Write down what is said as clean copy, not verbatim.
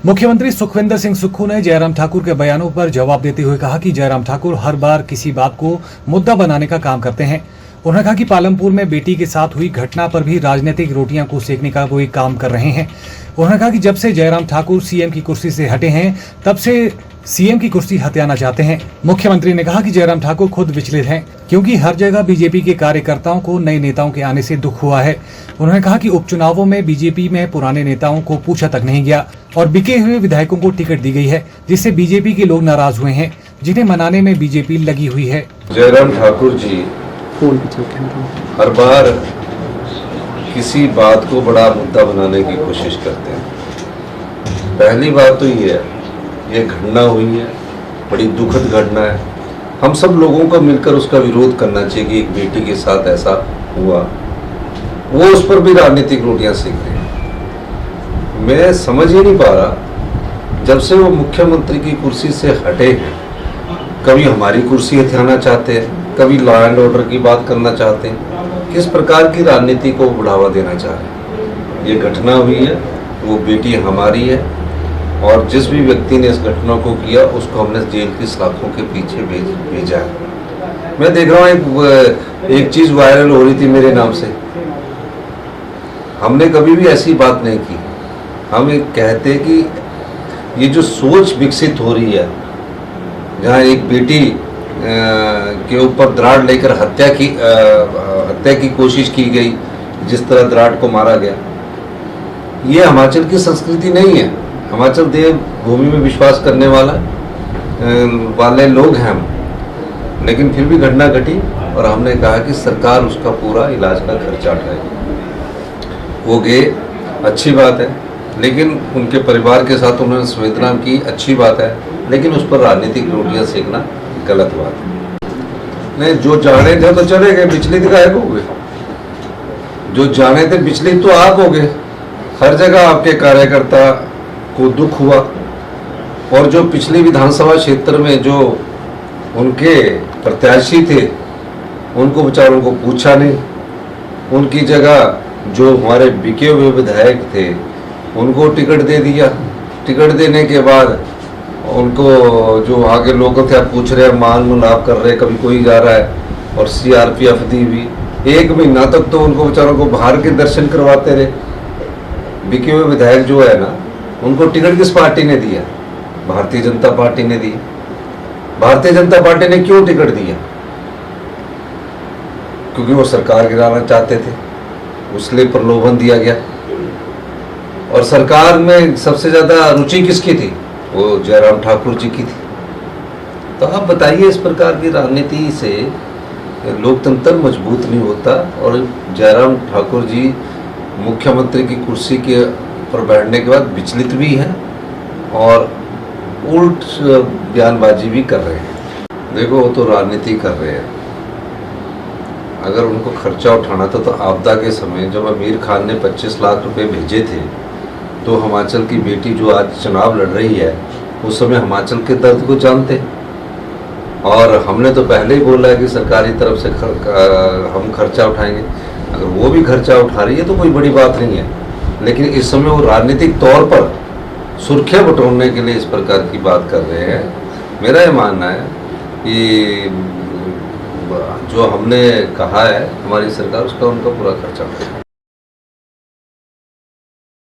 मुख्यमंत्री सुखविंदर सिंह सुक्खू ने जयराम ठाकुर के बयानों पर जवाब देते हुए कहा कि जयराम ठाकुर हर बार किसी बात को मुद्दा बनाने का काम करते हैं। उन्होंने कहा कि पालमपुर में बेटी के साथ हुई घटना पर भी राजनीतिक रोटियां को सेकने का वो एक काम कर रहे हैं। उन्होंने कहा कि जब से जयराम ठाकुर सीएम की कुर्सी से हटे हैं तब से सीएम की कुर्सी हथियाना चाहते हैं। मुख्यमंत्री ने कहा कि जयराम ठाकुर खुद विचलित हैं क्योंकि हर जगह बीजेपी के कार्यकर्ताओं को नए नेताओं के आने से दुख हुआ है। उन्होंने कहा कि उपचुनावों में बीजेपी में पुराने नेताओं को पूछा तक नहीं गया और बिके हुए विधायकों को टिकट दी गई है, जिससे बीजेपी के लोग नाराज हुए हैं, जिन्हें मनाने में बीजेपी लगी हुई है। जयराम ठाकुर जी हर बार किसी बात को बड़ा मुद्दा बनाने की कोशिश करते हैं। पहली बात तो ये घटना हुई है, बड़ी दुखद घटना है। हम सब लोगों को मिलकर उसका विरोध करना चाहिए कि एक बेटी के साथ ऐसा हुआ। वो उस पर भी राजनीतिक रोटियां सेक रहे हैं। मैं समझ ही नहीं पा रहा, जब से वो मुख्यमंत्री की कुर्सी से हटे हैं, कभी हमारी कुर्सी हथियाना चाहते हैं, कभी लॉ एंड ऑर्डर की बात करना चाहते हैं। किस प्रकार की राजनीति को बढ़ावा देना चाह रहे हैं। ये घटना हुई है, वो बेटी हमारी है और जिस भी व्यक्ति ने इस घटना को किया उसको हमने जेल की सलाखों के पीछे भेजा है। मैं देख रहा हूँ एक चीज़ वायरल हो रही थी मेरे नाम से। हमने कभी भी ऐसी बात नहीं की। हम एक कहते कि ये जो सोच विकसित हो रही है, जहाँ एक बेटी के ऊपर दराड़ लेकर हत्या की कोशिश की गई, जिस तरह दराड़ को मारा गया, ये हिमाचल की संस्कृति नहीं है। हिमाचल देव भूमि में विश्वास करने वाले लोग हैं हम, लेकिन फिर भी घटना घटी और हमने कहा कि सरकार उसका पूरा इलाज का खर्चा उठाएगी। वो गए, अच्छी बात है, लेकिन उनके परिवार के साथ उन्होंने संवेदना की, अच्छी बात है, लेकिन उस पर राजनीतिक रोटियां सेकना गलत बात है। नहीं, जो जाने थे तो चले गए, विचलित गायब हो गए। जो जाने थे विचलित तो आप हो गए। हर जगह आपके कार्यकर्ता को दुख हुआ और जो पिछली विधानसभा क्षेत्र में जो उनके प्रत्याशी थे उनको बेचारों को पूछा नहीं। उनकी जगह जो हमारे बिके हुए विधायक थे उनको टिकट दे दिया। टिकट देने के बाद उनको जो आगे लोग थे आप पूछ रहे, मान मुलाप कर रहे, कभी कोई जा रहा है और सीआरपीएफ दी हुई। 1 महीना तक तो उनको बेचारों को बाहर के दर्शन करवाते रहे। बिके हुए विधायक जो है ना, उनको टिकट किस पार्टी ने दिया? भारतीय जनता पार्टी ने दी। भारतीय जनता पार्टी ने क्यों टिकट दिया? क्योंकि वो सरकार गिराना चाहते थे, उसलिए प्रलोभन दिया गया। और सरकार में सबसे ज्यादा रुचि किसकी थी? वो जयराम ठाकुर जी की थी। तो आप बताइए, इस प्रकार की राजनीति से लोकतंत्र मजबूत नहीं होता। और जयराम ठाकुर जी मुख्यमंत्री की कुर्सी के पर बैठने के बाद विचलित भी हैं और उल्ट बयानबाजी भी कर रहे हैं। देखो, वो तो राजनीति कर रहे हैं। अगर उनको खर्चा उठाना था तो आपदा के समय जब आमिर खान ने 25 लाख रुपए भेजे थे, तो हिमाचल की बेटी जो आज चुनाव लड़ रही है, उस समय हिमाचल के दर्द को जानते। और हमने तो पहले ही बोला है कि सरकारी तरफ से हम खर्चा उठाएंगे। अगर वो भी खर्चा उठा रही है तो कोई बड़ी बात नहीं है, लेकिन इस समय वो राजनीतिक तौर पर सुर्खियां बटोरने के लिए इस प्रकार की बात कर रहे हैं। मेरा ये मानना है कि जो हमने कहा है हमारी सरकार उसका उनका पूरा खर्चा उठाएगी।